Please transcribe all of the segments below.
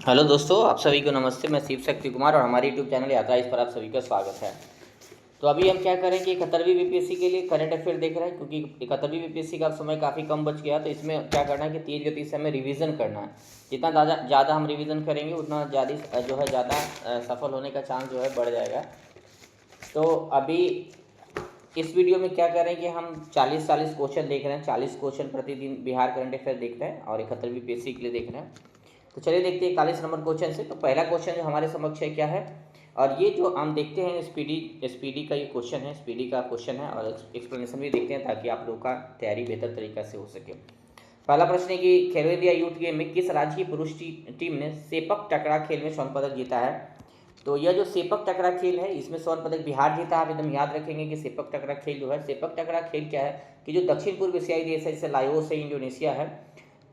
Hello दोस्तों, आप सभी को नमस्ते। मैं शिव शक्ति कुमार और हमारे यूट्यूब चैनल यात्रा इस पर आप सभी का स्वागत है। तो अभी हम क्या करें कि 71वीं बीपीएससी के लिए करंट अफेयर देख रहे हैं, क्योंकि 71वीं बीपीएससी का समय काफ़ी कम बच गया। तो इसमें क्या करना है कि तेज गति से हमें रिवीजन करना है। जितना ज़्यादा हम रिवीजन करेंगे उतना ज़्यादा जो है सफल होने का चांस जो है बढ़ जाएगा। तो अभी इस वीडियो में क्या करें कि हम 40 क्वेश्चन देख रहे हैं। 40 क्वेश्चन प्रतिदिन बिहार करंट अफेयर देख रहे हैं और 71वीं बीपीएससी के लिए देख रहे हैं। तो चलिए देखते हैं 41 नंबर क्वेश्चन से। तो पहला क्वेश्चन जो हमारे समक्ष है क्या है, और ये जो हम देखते हैं स्पीडी का ये क्वेश्चन है, स्पीडी का क्वेश्चन है और एक्सप्लेनेशन भी देखते हैं ताकि आप लोग का तैयारी बेहतर तरीका से हो सके। पहला प्रश्न है कि खेलो इंडिया यूथ गेम में किस राज्य की पुरुष टीम ने सेपक टकरा खेल में स्वर्ण पदक जीता है। तो यह जो सेपक टकरा खेल है इसमें स्वर्ण पदक बिहार जीता है। आप एकदम याद रखेंगे कि सेपक टकरा खेल जो है, सेपक टकरा खेल क्या है कि जो दक्षिण पूर्व एशियाई देश है, जैसे लाओस है, इंडोनेशिया है,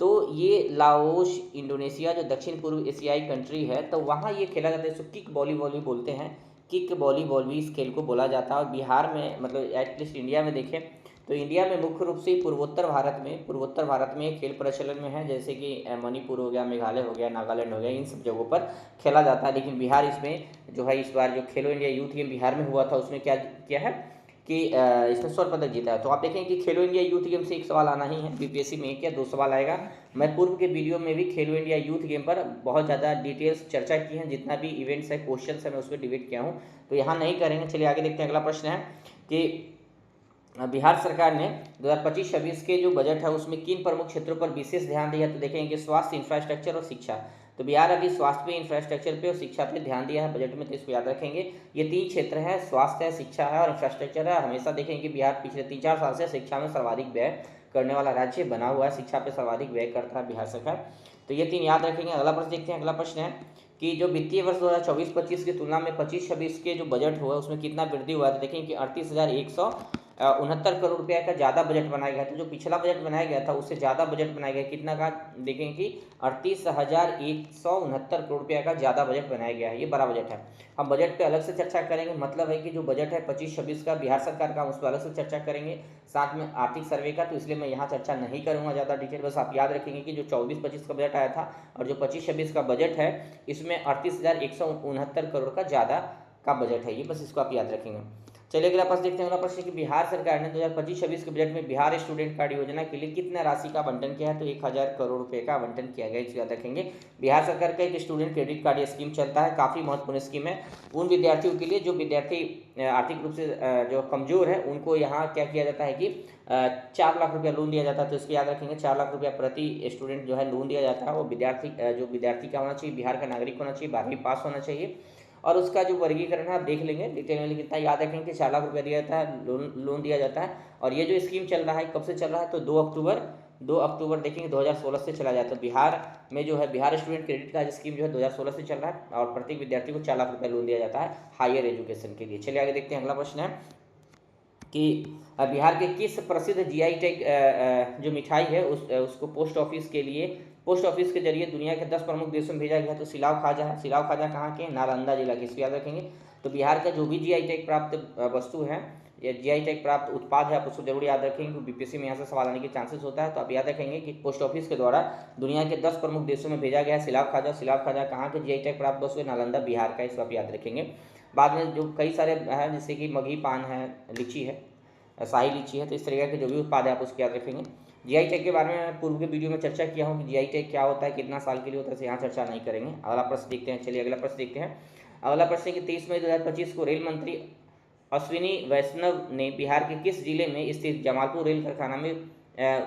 तो ये लाओस इंडोनेशिया जो दक्षिण पूर्व एशियाई कंट्री है, तो वहाँ ये खेला जाता है। इसको किक वॉलीबॉल भी बोलते हैं, किक वॉलीबॉल भी इस खेल को बोला जाता है। और बिहार में मतलब एटलीस्ट इंडिया में देखें तो इंडिया में मुख्य रूप से पूर्वोत्तर भारत में ये खेल प्रचलन में है, जैसे कि मणिपुर हो गया, मेघालय हो गया, नागालैंड हो गया, इन सब जगहों पर खेला जाता है। लेकिन बिहार इसमें जो है, इस बार जो खेलो इंडिया यूथ गेम बिहार में हुआ था उसमें क्या किया है कि इसने स्वर्ण पदक जीता है। तो आप देखें कि खेलो इंडिया यूथ गेम से एक सवाल आना ही है, बीपीएससी में एक या दो सवाल आएगा। मैं पूर्व के वीडियो में भी खेलो इंडिया यूथ गेम पर बहुत ज़्यादा डिटेल्स चर्चा की है, जितना भी इवेंट्स है, क्वेश्चन है, मैं उसमें डिबेट किया हूँ, तो यहाँ नहीं करेंगे। चलिए आगे देखते हैं। अगला प्रश्न है कि बिहार सरकार ने 2025-26 के जो बजट है उसमें किन प्रमुख क्षेत्रों पर विशेष ध्यान दिया। तो देखेंगे स्वास्थ्य, इंफ्रास्ट्रक्चर और शिक्षा। तो बिहार अभी स्वास्थ्य पे, इंफ्रास्ट्रक्चर पे और शिक्षा पे ध्यान दिया है बजट में, तो इसको याद रखेंगे। ये तीन क्षेत्र है, स्वास्थ्य है, शिक्षा है और इंफ्रास्ट्रक्चर है। हमेशा देखेंगे कि बिहार पिछले 3-4 साल से शिक्षा में सर्वाधिक व्यय करने वाला राज्य बना हुआ है, शिक्षा पे सर्वाधिक व्यय करता है बिहार सरकार। तो ये तीन याद रखेंगे। अगला प्रश्न देखते हैं। अगला प्रश्न है कि जो वित्तीय वर्ष 2024-25 की तुलना में 25-26 के जो बजट हुआ उसमें कितना वृद्धि हुआ। तो देखेंगे कि 38,169 करोड़ रुपया का ज़्यादा बजट बनाया गया था। जो पिछला बजट बनाया गया था उससे ज़्यादा बजट बनाया गया, कितना का देखेंगे कि 38,169 करोड़ रुपया का ज़्यादा बजट बनाया गया है। ये बड़ा बजट है। हम बजट पे अलग से चर्चा करेंगे, मतलब है कि जो बजट है 25-26 का बिहार सरकार का, उस पर अलग से चर्चा करेंगे, साथ में आर्थिक सर्वे का, तो इसलिए मैं यहाँ चर्चा नहीं करूँगा ज़्यादा डिटेल। बस आप याद रखेंगे कि जो 24-25 का बजट आया था और जो 25-26 का बजट है इसमें 38,169 करोड़ का ज़्यादा का बजट है। ये बस इसको आप याद रखेंगे। चलिए अगला प्रश्न देखते हैं। अगला प्रश्न कि बिहार सरकार ने 2025-26 के बजट में बिहार स्टूडेंट कार्ड योजना के लिए कितना राशि का आवंटन किया है। तो 1,000 करोड़ रुपए का आवंटन किया गया, इसको याद रखेंगे। बिहार सरकार का एक स्टूडेंट क्रेडिट कार्ड स्कीम चलता है, काफ़ी महत्वपूर्ण स्कीम है उन विद्यार्थियों के लिए जो विद्यार्थी आर्थिक रूप से जो कमजोर है, उनको यहाँ क्या किया जाता है कि 4 लाख रुपया लोन दिया जाता है। तो इसको याद रखेंगे, 4 लाख रुपया प्रति स्टूडेंट जो है लोन दिया जाता है। वो विद्यार्थी का होना चाहिए, बिहार का नागरिक होना चाहिए, 12वीं पास होना चाहिए। और उसका जो वर्गीकरण है आप देख लेंगे डिटेल में, लेकिन इतना याद रखेंगे कि 4 लाख रुपया दिया जाता है, लोन दिया जाता है। और ये जो स्कीम चल रहा है कब से चल रहा है, तो 2 अक्टूबर देखेंगे 2016 से चला जाता है। बिहार में जो है Bihar student credit card scheme जो है 2016 से चल रहा है और प्रत्येक विद्यार्थी को 4 लाख रुपया लोन दिया जाता है हायर एजुकेशन के लिए। चलिए आगे देखते हैं। अगला प्रश्न है कि बिहार के किस प्रसिद्ध जीआई टैग जो मिठाई है उसको पोस्ट ऑफिस के जरिए दुनिया के 10 प्रमुख देशों में भेजा गया। तो सिलाव खाजा है। सिलाव खाजा कहाँ के, नालंदा जिला के, इसको याद रखेंगे। तो बिहार का जो भी जीआई टैग प्राप्त वस्तु है या जीआई टैग प्राप्त उत्पाद है, आप उसको जरूर याद रखेंगे क्योंकि बीपीएससी में यहाँ से सवाल आने के चांसेस होता है। तो आप याद रखेंगे कि पोस्ट ऑफिस के द्वारा दुनिया के 10 प्रमुख देशों में भेजा गया है सिलाव खाजा कहाँ के जीआई टैग प्राप्त वस्तु है, नालंदा बिहार का, इसको आप याद रखेंगे। बाद में जो कई सारे हैं जैसे कि मगही पान है, लीची है, शाही लीची है, तो इस तरीके के जो भी उत्पाद है आप उसको याद रखेंगे। जीआई टैग के बारे में मैं पूर्व के वीडियो में चर्चा किया हूँ कि जीआई टैग क्या होता है, कितना साल के लिए होता है, यहाँ चर्चा नहीं करेंगे। अगला प्रश्न देखते हैं। चलिए अगला प्रश्न देखते हैं। अगला प्रश्न कि 23 मई 2025 को रेल मंत्री अश्विनी वैष्णव ने बिहार के किस जिले में स्थित जमालपुर रेल कारखाना में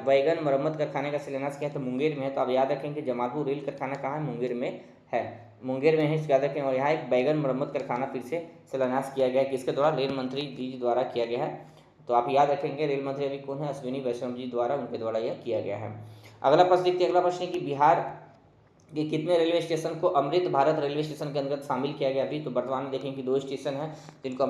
वैगन मरम्मत कारखाने का शिलान्यास किया। तो मुंगेर में है। तो आप याद रखेंगे जमालपुर रेल कारखाना कहाँ है, मुंगेर में है, मुंगेर में है, इसको याद रखें। और यहाँ एक बैगन मरम्मत कारखाना फिर से शिलान्यास किया गया है, किसके द्वारा, रेल मंत्री जी द्वारा किया गया है। तो आप याद रखेंगे रेल मंत्री अभी कौन है, अश्विनी वैष्णव जी द्वारा, उनके द्वारा यह किया गया है। अगला प्रश्न देखते हैं। अगला प्रश्न है कि बिहार के कितने रेलवे स्टेशन को अमृत भारत रेलवे स्टेशन के अंतर्गत शामिल किया गया। अभी तो वर्तमान में देखें कि 2 स्टेशन हैं जिनको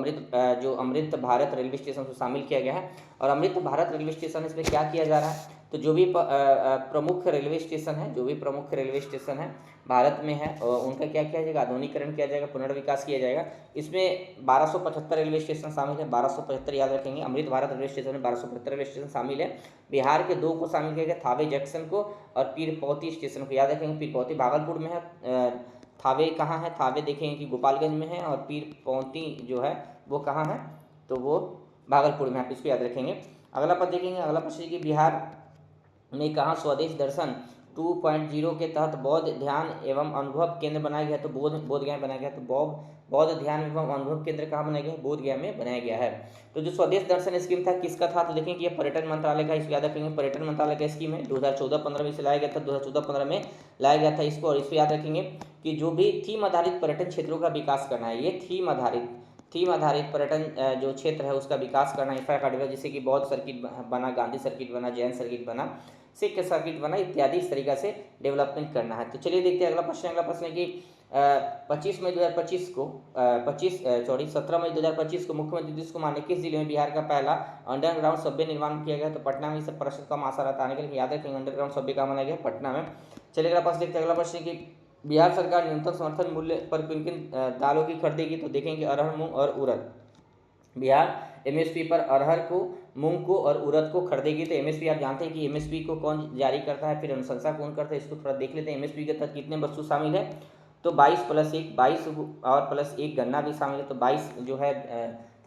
अमृत भारत रेलवे स्टेशन को शामिल किया गया है। और अमृत भारत रेलवे स्टेशन इसमें क्या किया जा रहा है, तो जो भी प्रमुख रेलवे स्टेशन है, जो भी प्रमुख रेलवे स्टेशन है भारत में है, और उनका क्या किया जाएगा, आधुनिकीकरण किया जाएगा, पुनर्विकास किया जाएगा। इसमें 1275 रेलवे स्टेशन शामिल है, 1275 याद रखेंगे। अमृत भारत रेलवे स्टेशन में 1275 रेलवे स्टेशन शामिल है। बिहार के 2 को शामिल किया गया, थावे जंक्शन को और पीरपौती स्टेशन को। याद रखेंगे पीरपौती भागलपुर में है, थावे कहाँ है, थावे देखेंगे कि गोपालगंज में है, और पीरपौती जो है वो कहाँ है, तो वो भागलपुर में, आप इसको याद रखेंगे। अगला पद देखेंगे, अगला प्रश्न कि बिहार में कहाँ स्वदेश दर्शन 2.0 के तहत बौद्ध ध्यान एवं अनुभव केंद्र बनाया गया, तो बोध गया में बनाया गया। तो बौद्ध ध्यान एवं अनुभव केंद्र कहाँ बनाया गया, बोध गया में बनाया गया है। तो जो स्वदेश दर्शन स्कीम था किसका था, तो देखें कि ये पर्यटन मंत्रालय का, इसको याद रखेंगे, पर्यटन मंत्रालय का स्कीम है। 2014-15 में इसे लाया गया था, 2014-15 में लाया गया था इसको। और इसको याद रखेंगे कि जो भी थीम आधारित पर्यटन क्षेत्रों का विकास करना है, ये थीम आधारित पर्यटन जो क्षेत्र है उसका विकास करना, इंफ्रास्ट्रक्चर, जैसे कि बौद्ध सर्किट बना, गांधी सर्किट बना, जैन सर्किट बना, सिख सर्किट बना, इत्यादि इस तरीके से डेवलपमेंट करना है। तो चलिए देखते हैं अगला प्रश्न। अगला प्रश्न है कि 25 मई 2025 को 17 मई 2025 को मुख्यमंत्री नीतीश कुमार ने किस जिले में बिहार का पहला अंडरग्राउंड सबवे निर्माण किया गया, तो पटना में। इस प्रश्न का आशा रहता आने के लिए, याद रखेंगे अंडरग्राउंड सबवे कहाँ बनाया गया, पटना में। चलिए अगला प्रश्न देखते हैं। अगला प्रश्न कि बिहार सरकार न्यूनतम समर्थन मूल्य पर किन किन दालों की खरीदेगी, तो देखेंगे अरहर, मूंग और उड़द। बिहार एमएसपी पर अरहर को, मूंग को और उड़द को खरीदेगी। तो एमएसपी आप जानते हैं कि एमएसपी को कौन जारी करता है, फिर अनुशंसा कौन करता है, इसको थोड़ा देख लेते हैं। एमएसपी के तहत कितने वस्तु शामिल है, तो 22 + 1, 22 और प्लस 1 गन्ना भी शामिल है। तो 22 जो है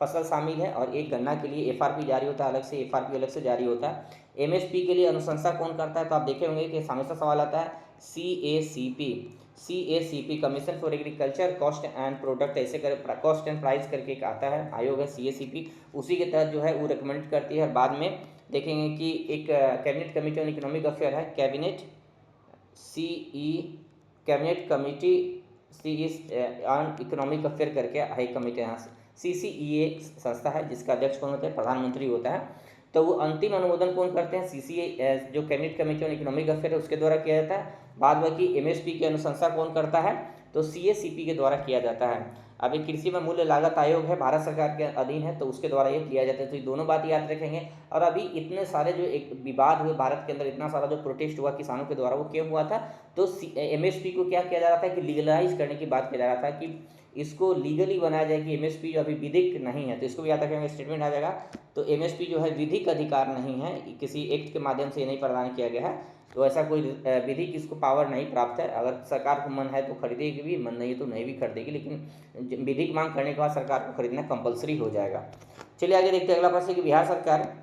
फसल शामिल है, और एक गन्ना के लिए एफआरपी जारी होता है, अलग से एफआरपी अलग से जारी होता है। एमएसपी के लिए अनुशंसा कौन करता है, तो आप देखे होंगे कि हमेशा सवाल आता है CACP commission for agriculture cost and product, ऐसे कर कॉस्ट एंड प्राइस करके एक आता है आयोग है सीएसीपी, उसी के तहत जो है वो रिकमेंड करती है। बाद में देखेंगे कि एक cabinet committee on economic affair है, cabinet committee on economic affair करके है कमेटी, यहाँ से सीसीईए संस्था है जिसका अध्यक्ष कौन होता है, प्रधानमंत्री होता है। तो वो अंतिम अनुमोदन कौन करते हैं, सीसीए जो cabinet committee on economic affair है उसके द्वारा किया जाता है। बाद बाकी एमएसपी की अनुशंसा कौन करता है, तो सीएसीपी के द्वारा किया जाता है। अभी कृषि में मूल्य लागत आयोग है, भारत सरकार के अधीन है, तो उसके द्वारा ये किया जाता है। तो ये दोनों बात याद रखेंगे। और अभी इतने सारे जो एक विवाद हुए भारत के अंदर, इतना सारा जो प्रोटेस्ट हुआ किसानों के द्वारा, वो क्यों हुआ था, तो एमएसपी को क्या किया जा रहा था कि लीगलाइज करने की बात किया जा रहा था कि इसको लीगली बनाया जाए कि एमएसपी जो अभी विधिक नहीं है, तो इसको भी याद रखेंगे, स्टेटमेंट आ जाएगा। तो एमएसपी जो है विधिक अधिकार नहीं है, किसी एक्ट के माध्यम से ये नहीं प्रदान किया गया है, तो ऐसा कोई विधि किसको पावर नहीं प्राप्त है। अगर सरकार को मन है तो खरीदेगी भी, मन नहीं है तो नहीं भी खरीदेगी, लेकिन विधिक मांग करने के बाद सरकार को खरीदना कंपलसरी हो जाएगा। चलिए आगे देखते हैं। अगला प्रश्न कि बिहार सरकार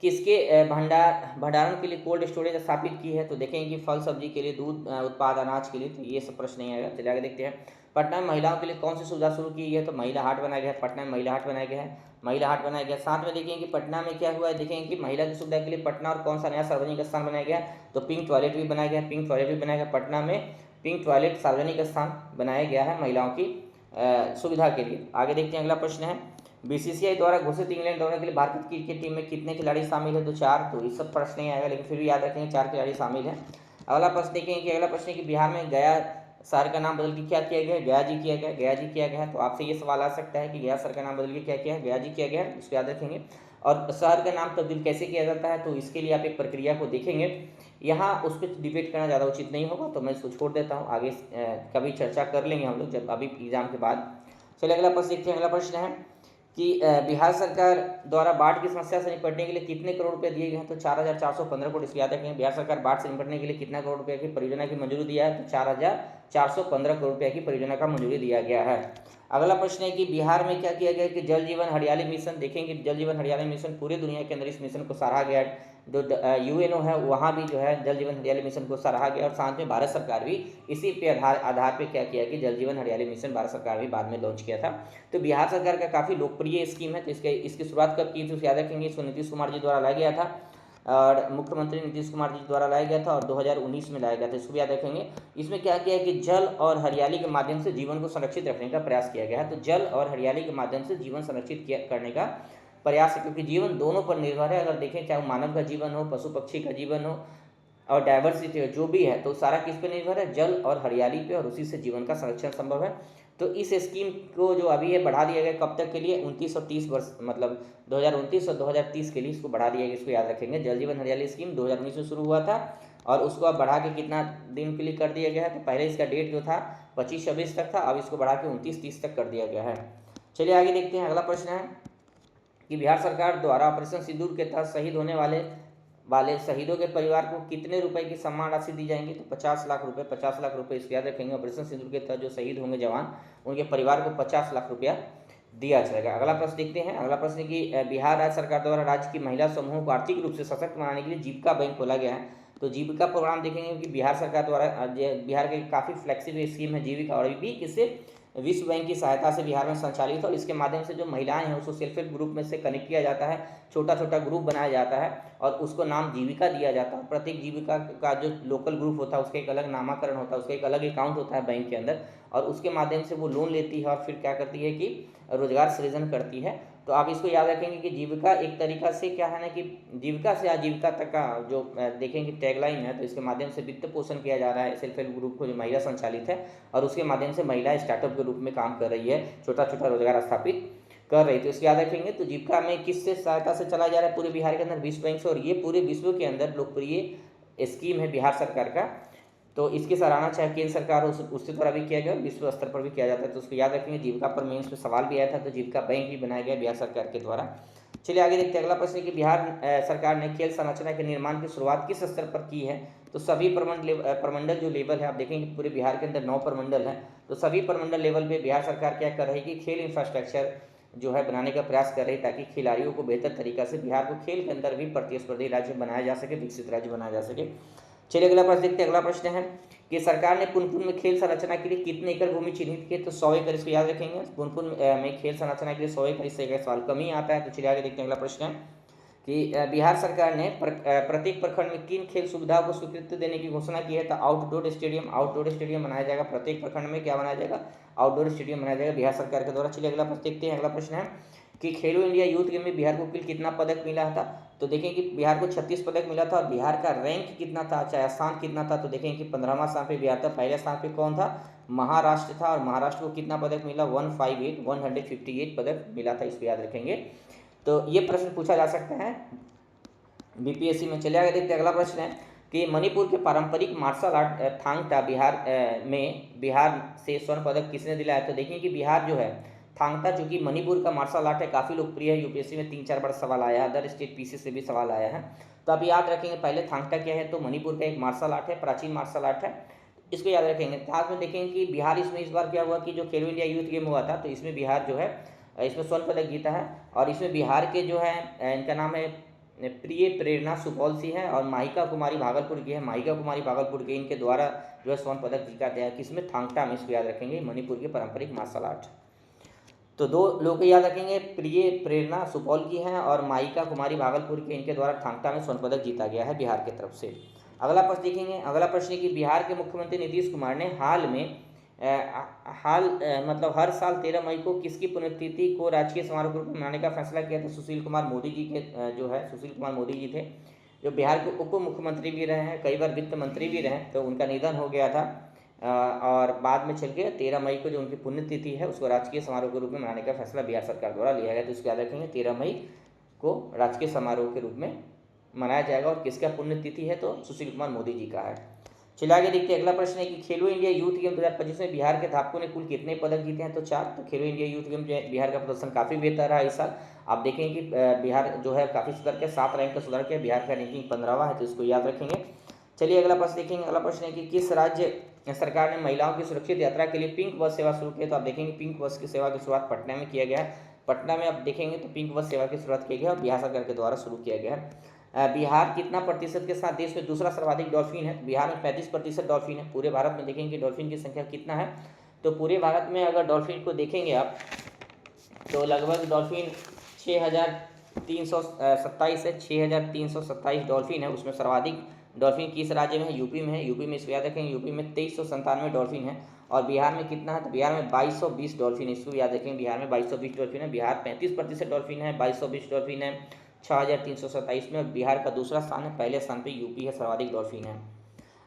किसके भंडारण के लिए कोल्ड स्टोरेज स्थापित की है, तो देखेंगे कि फल सब्जी के लिए, दूध उत्पाद, अनाज के लिए, तो ये सब प्रश्न नहीं आएगा। चलिए आगे देखते हैं। पटना में महिलाओं के लिए कौन सी सुविधा शुरू की है, तो महिला हाट बनाया गया है, पटना में महिला हाट बनाया गया है, महिला हाट बनाया गया। साथ में देखेंगे कि पटना में क्या हुआ है, देखेंगे कि महिला की सुविधा के लिए पटना और कौन सा नया सार्वजनिक स्थान बनाया गया, तो पिंक टॉयलेट भी बनाया गया, पिंक टॉयलेट भी बनाया गया। पटना में पिंक टॉयलेट सार्वजनिक स्थान बनाया गया है महिलाओं की सुविधा के लिए। आगे देखते हैं। अगला प्रश्न है बीसीसीआई द्वारा घोषित इंग्लैंड दौरे के लिए भारतीय क्रिकेट टीम में कितने खिलाड़ी शामिल है, तो 4। तो इस सब प्रश्न नहीं आएगा, लेकिन फिर भी याद रखेंगे 4 खिलाड़ी शामिल है। अगला प्रश्न देखेंगे कि अगला प्रश्न है कि बिहार में गया शहर का नाम बदल के क्या किया गया है, गया जी किया गया, गया जी किया गया है। तो आपसे ये सवाल आ सकता है कि गया शहर का नाम बदल के क्या किया है, गया जी किया गया है, इसको याद रखेंगे। और शहर का नाम तब्दील कैसे किया जाता है, तो इसके लिए आप एक प्रक्रिया को देखेंगे। यहाँ उस पर डिबेट करना ज़्यादा उचित नहीं होगा, तो मैं इसको छोड़ देता हूँ, आगे कभी चर्चा कर लेंगे हम लोग जब अभी एग्जाम के बाद। चलिए अगला प्रश्न देखते हैं। अगला प्रश्न है कि बिहार सरकार द्वारा बाढ़ की समस्या से निपटने के लिए कितने करोड़ रुपए दिए गए हैं, तो 4,415 करोड़। इसको याद रखेंगे, बिहार सरकार बाढ़ से निपटने के लिए कितना करोड़ रुपए की परियोजना की मंजूरी दिया है, तो 4,415 करोड़ रुपए की परियोजना का मंजूरी दिया गया है। अगला प्रश्न है कि बिहार में क्या किया गया कि जल जीवन हरियाली मिशन, देखेंगे जल जीवन हरियाली मिशन पूरे दुनिया के अंदर इस मिशन को सराहा गया। जो यूएनओ है वहाँ भी जो है जल जीवन हरियाली मिशन को सराहा गया, और साथ में भारत सरकार भी इसी पे आधार पे क्या किया कि जल जीवन हरियाली मिशन भारत सरकार भी बाद में लॉन्च किया था। तो बिहार सरकार का काफ़ी लोकप्रिय स्कीम है। तो इसकी शुरुआत कब की थी, याद रखेंगे, इसको नीतीश कुमार जी द्वारा लाया गया था, और मुख्यमंत्री नीतीश कुमार जी द्वारा लाया गया था, और 2019 में लाया गया था, इसको भी याद रखेंगे। इसमें क्या किया कि जल और हरियाली के माध्यम से जीवन को संरक्षित रखने का प्रयास किया गया है। तो जल और हरियाली के माध्यम से जीवन संरक्षित करने का प्रयास है, क्योंकि जीवन दोनों पर निर्भर है। अगर देखें चाहे वो मानव का जीवन हो, पशु पक्षी का जीवन हो, और डाइवर्सिटी जो भी है तो सारा किस पे निर्भर है, जल और हरियाली पे, और उसी से जीवन का संरक्षण संभव है। तो इस स्कीम को जो अभी है बढ़ा दिया गया कब तक के लिए, 29 और 30 वर्ष, मतलब 2029 और 2030 के लिए इसको बढ़ा दिया गया। इसको याद रखेंगे, जल जीवन हरियाली स्कीम 2019 में शुरू हुआ था और उसको अब बढ़ा के कितना दिन के लिए कर दिया गया है, तो पहले इसका डेट जो था 25-26 तक था, अब इसको बढ़ा के 29-30 तक कर दिया गया है। चलिए आगे देखते हैं। अगला प्रश्न है कि बिहार सरकार द्वारा ऑपरेशन सिंदूर के तहत शहीद होने वाले शहीदों के परिवार को कितने रुपए की सम्मान राशि दी जाएंगी, तो 50 लाख रुपए। 50 लाख रुपए इसको याद रखेंगे, ऑपरेशन सिंदूर के तहत जो शहीद होंगे जवान, उनके परिवार को 50 लाख रुपया दिया जाएगा। अगला प्रश्न देखते हैं। अगला प्रश्न कि बिहार राज्य सरकार द्वारा राज्य की महिला समूहों को आर्थिक रूप से सशक्त बनाने के लिए जीविका बैंक खोला गया है। तो जीविका प्रोग्राम देखेंगे कि बिहार सरकार द्वारा बिहार के काफ़ी फ्लेक्सिबल स्कीम है जीविका, और अभी किससे, विश्व बैंक की सहायता से बिहार में संचालित है। और इसके माध्यम से जो महिलाएं हैं उसको सेल्फ हेल्प ग्रुप में से कनेक्ट किया जाता है, छोटा छोटा ग्रुप बनाया जाता है और उसको नाम जीविका दिया जाता है। प्रत्येक जीविका का जो लोकल ग्रुप होता है उसका एक अलग नामाकरण होता है, उसका एक अलग अकाउंट होता है बैंक के अंदर, और उसके माध्यम से वो लोन लेती है और फिर क्या करती है कि रोजगार सृजन करती है। तो आप इसको याद रखेंगे कि जीविका एक तरीका से क्या है ना कि जीविका से आजीविका तक का जो देखेंगे टैगलाइन है, तो इसके माध्यम से वित्त पोषण किया जा रहा है सेल्फ हेल्प ग्रुप को जो महिला संचालित है, और उसके माध्यम से महिला स्टार्टअप के रूप में काम कर रही है, छोटा छोटा रोजगार स्थापित कर रही। तो इसको याद रखेंगे। तो जीविका में किससे सहायता से चलाया जा रहा है पूरे बिहार के अंदर, विश्व बैंक से, और ये पूरे विश्व के अंदर लोकप्रिय स्कीम है बिहार सरकार का। तो इसकी सराहना चाहे केंद्र सरकार हो उसके द्वारा भी किया गया और विश्व स्तर पर भी किया जाता है। तो उसको याद रखेंगे। जीविका पर मेंस में सवाल भी आया था, तो जीविका बैंक भी बनाया गया बिहार सरकार के द्वारा। चलिए आगे देखते हैं। अगला प्रश्न कि बिहार सरकार ने खेल संरचना के निर्माण की शुरुआत किस स्तर पर की है, तो सभी प्रमंडल जो लेवल है, आप देखेंगे पूरे बिहार के अंदर 9 प्रमंडल हैं, तो सभी प्रमंडल लेवल पे बिहार सरकार क्या कर रही है कि खेल इंफ्रास्ट्रक्चर जो है बनाने का प्रयास कर रही है, ताकि खिलाड़ियों को बेहतर तरीका से बिहार को खेल के अंदर भी प्रतिस्पर्धी राज्य बनाया जा सके, विकसित राज्य बनाया जा सके। चलिए अगला प्रश्न देखते हैं। अगला प्रश्न है कि सरकार ने पुनपुन में खेल संरचना के लिए कितने एकड़ भूमि चिन्हित की, तो 100 एकड़। इसको याद रखेंगे, पुनपुन में खेल संरचना के लिए 100 एकड़। इससे एक सवाल कमी आता है। तो चलिए आगे देखते हैं। अगला प्रश्न है कि बिहार सरकार ने प्रत्येक प्रखंड में किन खेल सुविधाओं को स्वीकृति देने की घोषणा की है, तो आउटडोर स्टेडियम बनाया जाएगा प्रत्येक प्रखंड में। क्या बनाया जाएगा, आउटडोर स्टेडियम बनाया जाएगा बिहार सरकार के द्वारा। चलिए अगला प्रश्न देखते हैं। अगला प्रश्न है कि खेलो इंडिया यूथ गेम में बिहार को कुल कितना पदक मिला था, तो देखें कि बिहार को 36 पदक मिला था। और बिहार का रैंक कितना था, चाहे स्थान कितना था, तो देखें कि 15वां स्थान पे बिहार था। पहले स्थान पे कौन था, महाराष्ट्र था। और महाराष्ट्र को कितना पदक मिला, 158 पदक मिला था। इसको याद रखेंगे। तो ये प्रश्न पूछा जा सकता है बीपीएससी में। चलिए आगे देखते हैं। अगला प्रश्न है कि मणिपुर के पारंपरिक मार्शल आर्ट थांग टा बिहार से स्वर्ण पदक किसने दिलाया, तो देखिए कि बिहार जो है थांग टा, जो कि मणिपुर का मार्शल आर्ट है, काफ़ी लोकप्रिय है। यूपीएससी में 3-4 बार सवाल आया है, अदर स्टेट पीसी से भी सवाल आया है। तो आप याद रखेंगे पहले थांग टा क्या है, तो मणिपुर का एक मार्शल आर्ट है, प्राचीन मार्शल आर्ट है, इसको याद रखेंगे। साथ में देखेंगे कि बिहार इसमें इस बार क्या हुआ कि जो खेलो इंडिया यूथ गेम हुआ था, तो इसमें बिहार जो है इसमें स्वर्ण पदक जीता है। और इसमें बिहार के जो है इनका नाम है प्रिय प्रेरणा सुपौल सी है, और माहिका कुमारी भागलपुर की है, माहिका कुमारी भागलपुर के इनके द्वारा जो है स्वर्ण पदक जीता गया किसमें, थांगटा में। इसको याद रखेंगे, मणिपुर के पारंपरिक मार्शल आर्ट। तो 2 लोग याद रखेंगे, प्रिय प्रेरणा सुपौल की हैं और माहिका कुमारी भागलपुर के, इनके द्वारा थांगटा में स्वर्ण पदक जीता गया है बिहार की तरफ से। अगला प्रश्न देखेंगे। अगला प्रश्न है कि बिहार के मुख्यमंत्री नीतीश कुमार ने मतलब हर साल 13 मई को किसकी पुण्यतिथि को राजकीय समारोह के रूप में मनाने का फैसला किया था, सुशील कुमार मोदी जी के जो है सुशील कुमार मोदी जी थे, जो बिहार के उप मुख्यमंत्री भी रहे हैं, कई बार वित्त मंत्री भी रहे। तो उनका निधन हो गया था और बाद में चल के 13 मई को जो उनकी पुण्यतिथि है उसको राजकीय समारोह के रूप में मनाने का फैसला बिहार सरकार द्वारा लिया गया। तो इसको याद रखेंगे, 13 मई को राजकीय समारोह के रूप में मनाया जाएगा। और किसका पुण्यतिथि है, तो सुशील कुमार मोदी जी का है। चलिए आगे देखते हैं। अगला प्रश्न है कि खेलो इंडिया यूथ गेम 2025 में बिहार के धावकों ने कुल कितने पदक जीते हैं, तो 4। तो खेलो इंडिया यूथ गेम जो है बिहार का प्रदर्शन काफ़ी बेहतर रहा इस साल। आप देखेंगे कि बिहार जो है काफ़ी सुधार किया, 7 रैंक का सुधार किया, बिहार का रैंकिंग 15वां है। तो इसको याद रखेंगे। चलिए अगला प्रश्न देखेंगे। अगला प्रश्न है कि किस राज्य सरकार ने महिलाओं की सुरक्षित यात्रा के लिए पिंक बस सेवा शुरू की है, तो आप देखेंगे पिंक बस की सेवा की शुरुआत पटना में किया गया है। पटना में आप देखेंगे तो पिंक बस सेवा की शुरुआत की गई है और बिहार सरकार के द्वारा शुरू किया गया है। बिहार कितना प्रतिशत के साथ देश में दूसरा सर्वाधिक डॉल्फिन है, बिहार में 35% डॉल्फिन है। पूरे भारत में देखेंगे डॉल्फिन की संख्या कितना है, तो पूरे भारत में अगर डॉल्फिन को देखेंगे आप तो लगभग डॉल्फिन 6327 है, 6327 डॉल्फिन है। उसमें सर्वाधिक डॉल्फिन किस राज्य में है, यूपी में है। यूपी में इसको याद रखेंगे, यूपी में 2397 डॉल्फिन है। और बिहार में कितना है, तो बिहार में 2220 डॉल्फिन है। इसको याद रखेंगे, बिहार में 2220 डॉल्फिन है। बिहार 35% डॉल्फिन है, 2220 डॉल्फिन है। 6,327 में, और बिहार का दूसरा स्थान है, पहले स्थान पे यूपी है, सर्वाधिक डॉल्फिन है।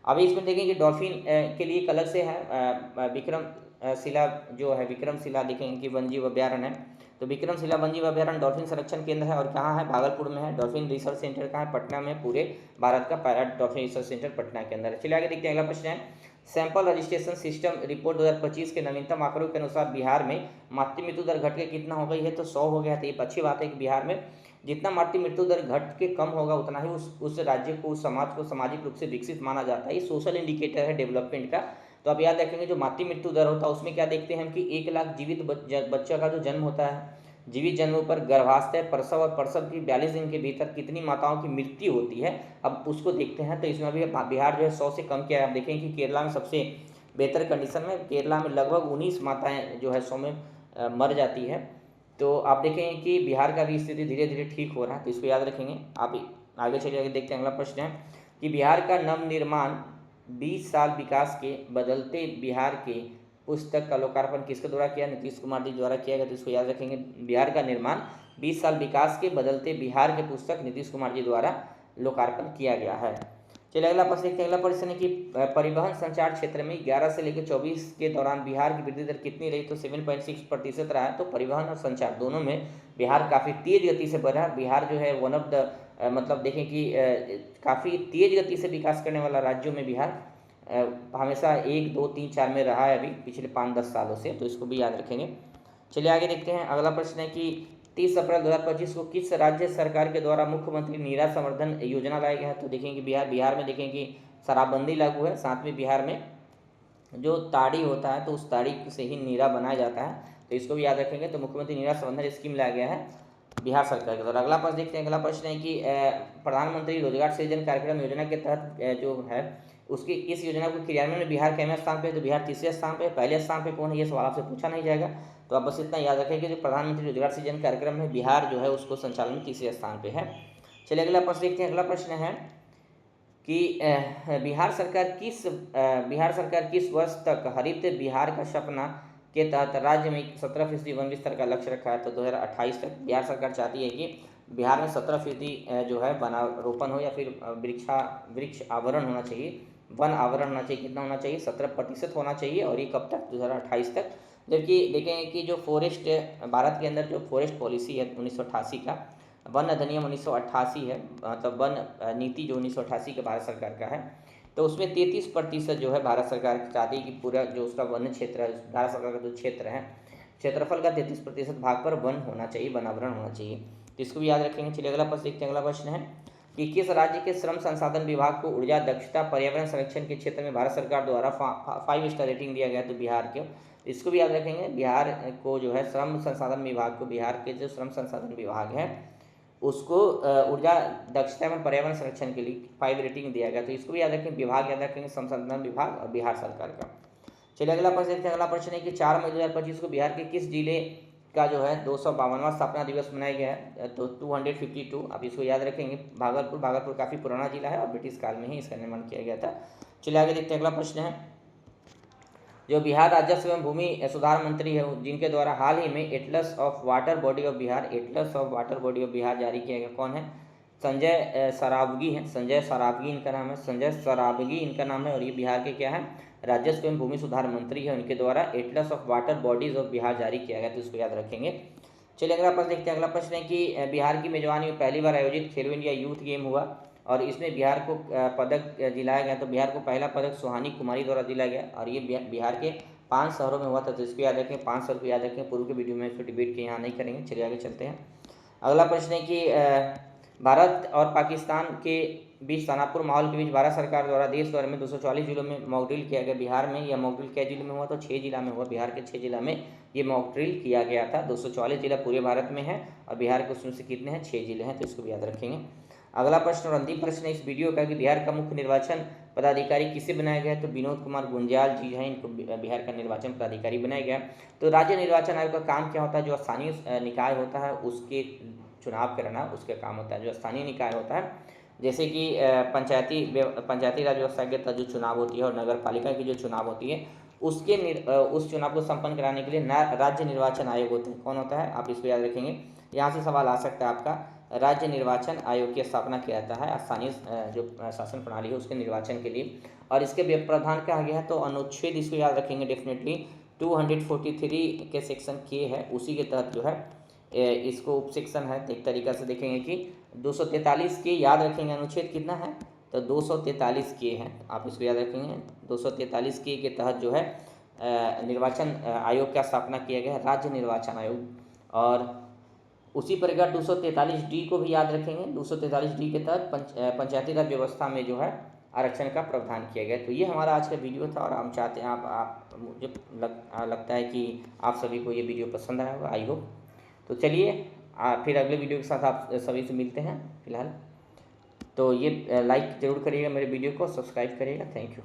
अभी इसमें देखेंगे डॉल्फिन के लिए एक अलग से है विक्रमशिला जो है, विक्रमशिला देखेंगे कि वन्यजीव अभ्यारण्य है। तो विक्रमशिला वन्यजीव अभ्यारण्य डॉल्फिन संरक्षण केंद्र है, और कहाँ है, भागलपुर में है। डॉल्फिन रिसर्च सेंटर कहाँ है, पटना में। पूरे भारत का पहला डॉल्फिन रिसर्च सेंटर पटना के अंदर है। चलिए आगे देखते हैं, अगला प्रश्न है, सैंपल रजिस्ट्रेशन सिस्टम रिपोर्ट 2025 के नवीनतम आंकड़ों के अनुसार बिहार में मातृ मृत्यु दर घट के कितना हो गई है, तो 100 हो गया। तो ये अच्छी बात है कि बिहार में जितना मातृ मृत्यु दर घट के कम होगा उतना ही उस राज्य को, उस समाज को सामाजिक रूप से विकसित माना जाता है। ये सोशल इंडिकेटर है डेवलपमेंट का। तो आप याद रखेंगे जो मातृ मृत्यु दर होता है उसमें क्या देखते हैं हम कि 1 लाख जीवित बच्चा का जो जन्म होता है, जीवित जन्म पर गर्भाशय, प्रसव और प्रसव की 42 दिन के भीतर कितनी माताओं की मृत्यु होती है, अब उसको देखते हैं। तो इसमें भी बिहार जो है 100 से कम किया है। आप देखें कि केरला में सबसे बेहतर कंडीशन में, केरला में लगभग 19 माताएं जो है 100 में मर जाती है। तो आप देखेंगे कि बिहार का भी स्थिति धीरे धीरे ठीक हो रहा है, तो इसको याद रखेंगे। आप आगे चलिए, आगे देखते हैं, अगला प्रश्न है कि बिहार का नवनिर्माण 20 साल विकास के बदलते बिहार के पुस्तक का लोकार्पण किसके द्वारा किया, नीतीश कुमार जी द्वारा किया गया। तो इसको याद रखेंगे, बिहार का निर्माण 20 साल विकास के बदलते बिहार के पुस्तक नीतीश कुमार जी द्वारा लोकार्पण किया गया है। चलिए अगला प्रश्न देखते हैं। अगला प्रश्न है कि परिवहन संचार क्षेत्र में 11 से लेकर 24 के दौरान बिहार की वृद्धि दर कितनी रही, तो 7.6% रहा है। तो परिवहन और संचार दोनों में बिहार काफ़ी तेज गति से बढ़ा। बिहार जो है वन ऑफ द मतलब देखें कि काफ़ी तेज गति से विकास करने वाला राज्यों में बिहार हमेशा 1, 2, 3, 4 में रहा है अभी पिछले 5-10 सालों से। तो इसको भी याद रखेंगे। चलिए आगे देखते हैं। अगला प्रश्न है कि 30 अप्रैल 2025 को किस राज्य सरकार के द्वारा मुख्यमंत्री नीरा संवर्धन योजना लाया गया है, तो देखेंगे बिहार में देखें कि शराबबंदी लागू है। साथ में बिहार में जो ताड़ी होता है तो उस ताड़ी से ही नीरा बनाया जाता है, तो इसको भी याद रखेंगे। तो मुख्यमंत्री नीरा संवर्धन स्कीम लाया गया है बिहार सरकार के द्वारा। अगला प्रश्न देखते हैं। अगला प्रश्न है कि प्रधानमंत्री रोजगार सृजन कार्यक्रम योजना के तहत जो है उसकी इस योजना को क्रियान्वयन में बिहार कितवें स्थान पे है, तो बिहार 3रे स्थान पे। पहले स्थान पे कौन है, ये सवाल आपसे पूछा नहीं जाएगा। तो आप बस इतना याद रखें कि जो प्रधानमंत्री रोजगार सृजन कार्यक्रम है बिहार जो है उसको संचालन में 3रे स्थान पे है। चलिए अगला प्रश्न देखते हैं। अगला प्रश्न है कि बिहार सरकार किस वर्ष तक हरित बिहार का सपना के तहत राज्य में 17% वन विस्तार का लक्ष्य रखा है, तो 2028 तक बिहार सरकार चाहती है कि बिहार में 17% जो है वनारोपण हो या फिर वृक्ष आवरण होना चाहिए, वन आवरण होना चाहिए। कितना होना चाहिए, 17% होना चाहिए। और ये कब तक, 2028 तक। जबकि देखेंगे कि जो फॉरेस्ट भारत के अंदर जो फॉरेस्ट पॉलिसी है 1988 का, वन अधिनियम 1988 है, मतलब वन नीति जो 1988 के भारत सरकार का है, तो उसमें 33% जो है भारत सरकार चाहती है कि पूरा जो उसका वन क्षेत्र है, भारत सरकार का जो क्षेत्र है, क्षेत्रफल का 33% भाग पर वन होना चाहिए, वनावरण होना चाहिए। तो इसको भी याद रखेंगे। चलिए अगला प्रश्न देखते हैं। अगला प्रश्न है कि किस राज्य के श्रम संसाधन विभाग को ऊर्जा दक्षता पर्यावरण संरक्षण के क्षेत्र में भारत सरकार द्वारा 5 स्टार रेटिंग दिया गया, तो बिहार के। इसको भी याद रखेंगे। बिहार को जो है श्रम संसाधन विभाग को, बिहार के जो श्रम संसाधन विभाग है उसको ऊर्जा दक्षता एवं पर्यावरण संरक्षण के लिए 5 रेटिंग दिया गया। तो इसको भी याद रखेंगे, विभाग याद रखेंगे, श्रम संसाधन विभाग और बिहार सरकार का। चलिए अगला प्रश्न देखते हैं। अगला प्रश्न है कि 4 मई 2025 को बिहार के किस जिले का जो है 252वां स्थापना दिवस मनाया गया है, तो 252। आप इसको याद रखेंगे, भागलपुर काफ़ी पुराना जिला है और ब्रिटिश काल में ही इसका निर्माण किया गया था। चलिए आगे देखते हैं। अगला प्रश्न है जो बिहार राजस्व एवं भूमि सुधार मंत्री है जिनके द्वारा हाल ही में Atlas of water body of Bihar जारी किया गया, कौन है, संजय सरावगी है। संजय सरावगी इनका नाम है। और ये बिहार के क्या है, राजस्व एवं भूमि सुधार मंत्री है। उनके द्वारा Atlas of water bodies of Bihar जारी किया गया, तो इसको याद रखेंगे। चलिए अगला प्रश्न देखते हैं। अगला प्रश्न है कि बिहार की मेजबानी में पहली बार आयोजित खेलो इंडिया यूथ गेम हुआ और इसमें बिहार को पदक दिलाया गया, तो बिहार को पहला पदक सुहानी कुमारी द्वारा दिलाया गया और ये बिहार के 5 शहरों में हुआ था, तो इसको याद रखें। 5 शहर को याद रखें। पूर्व के वीडियो में इसको डिबेट के यहाँ नहीं करेंगे। चलिए आगे चलते हैं। अगला प्रश्न है कि भारत और पाकिस्तान के बीच तनावपूर्ण माहौल के बीच भारत सरकार द्वारा देश भर में 244 जिलों में मॉक ड्रिल किया गया। बिहार में यह मॉक ड्रिल क्या जिलों में हुआ, तो 6 जिला में हुआ। बिहार के 6 जिला में ये मॉक ड्रिल किया गया था। 244 जिला पूरे भारत में है और बिहार के उसमें से कितने हैं, 6 जिले हैं, तो इसको भी याद रखेंगे। अगला प्रश्न और अंतिम प्रश्न है इस वीडियो का कि बिहार का मुख्य निर्वाचन पदाधिकारी किसे बनाया गया है, तो विनोद कुमार गुंजाल जी हैं, इनको बिहार का निर्वाचन पदाधिकारी बनाया गया। तो राज्य निर्वाचन आयोग का काम क्या होता है, जो स्थानीय निकाय होता है उसके चुनाव करना उसका काम होता है। जो स्थानीय निकाय होता है जैसे कि पंचायती राज व्यवस्था के तहत जो चुनाव होती है और नगर पालिका की जो चुनाव होती है उस चुनाव को संपन्न कराने के लिए राज्य निर्वाचन आयोग होता है। कौन होता है, आप इसको याद रखेंगे। यहाँ से सवाल आ सकता है आपका, राज्य निर्वाचन आयोग की स्थापना किया जाता है स्थानीय जो शासन प्रणाली है उसके निर्वाचन के लिए। और इसके प्रावधान क्या आ गया है, तो अनुच्छेद इसको याद रखेंगे डेफिनेटली 243 के सेक्शन के है, उसी के तहत जो है इसको उप सेक्शन है। एक तरीका से देखेंगे कि 243 के याद रखेंगे, अनुच्छेद कितना है, तो 243 के है, आप इसको याद रखेंगे। 243 के तहत जो है निर्वाचन आयोग का स्थापना किया गया है, राज्य निर्वाचन आयोग। और उसी प्रकार 243D को भी याद रखेंगे। 243D के तहत पंचायती राज व्यवस्था में जो है आरक्षण का प्रावधान किया गया। तो ये हमारा आज का वीडियो था और हम चाहते हैं आप मुझे लगता है कि आप सभी को ये वीडियो पसंद आया होगा, आई होप। तो चलिए फिर अगले वीडियो के साथ आप सभी से मिलते हैं। फिलहाल तो ये लाइक ज़रूर करिएगा मेरे वीडियो को, सब्सक्राइब करिएगा। Thank you.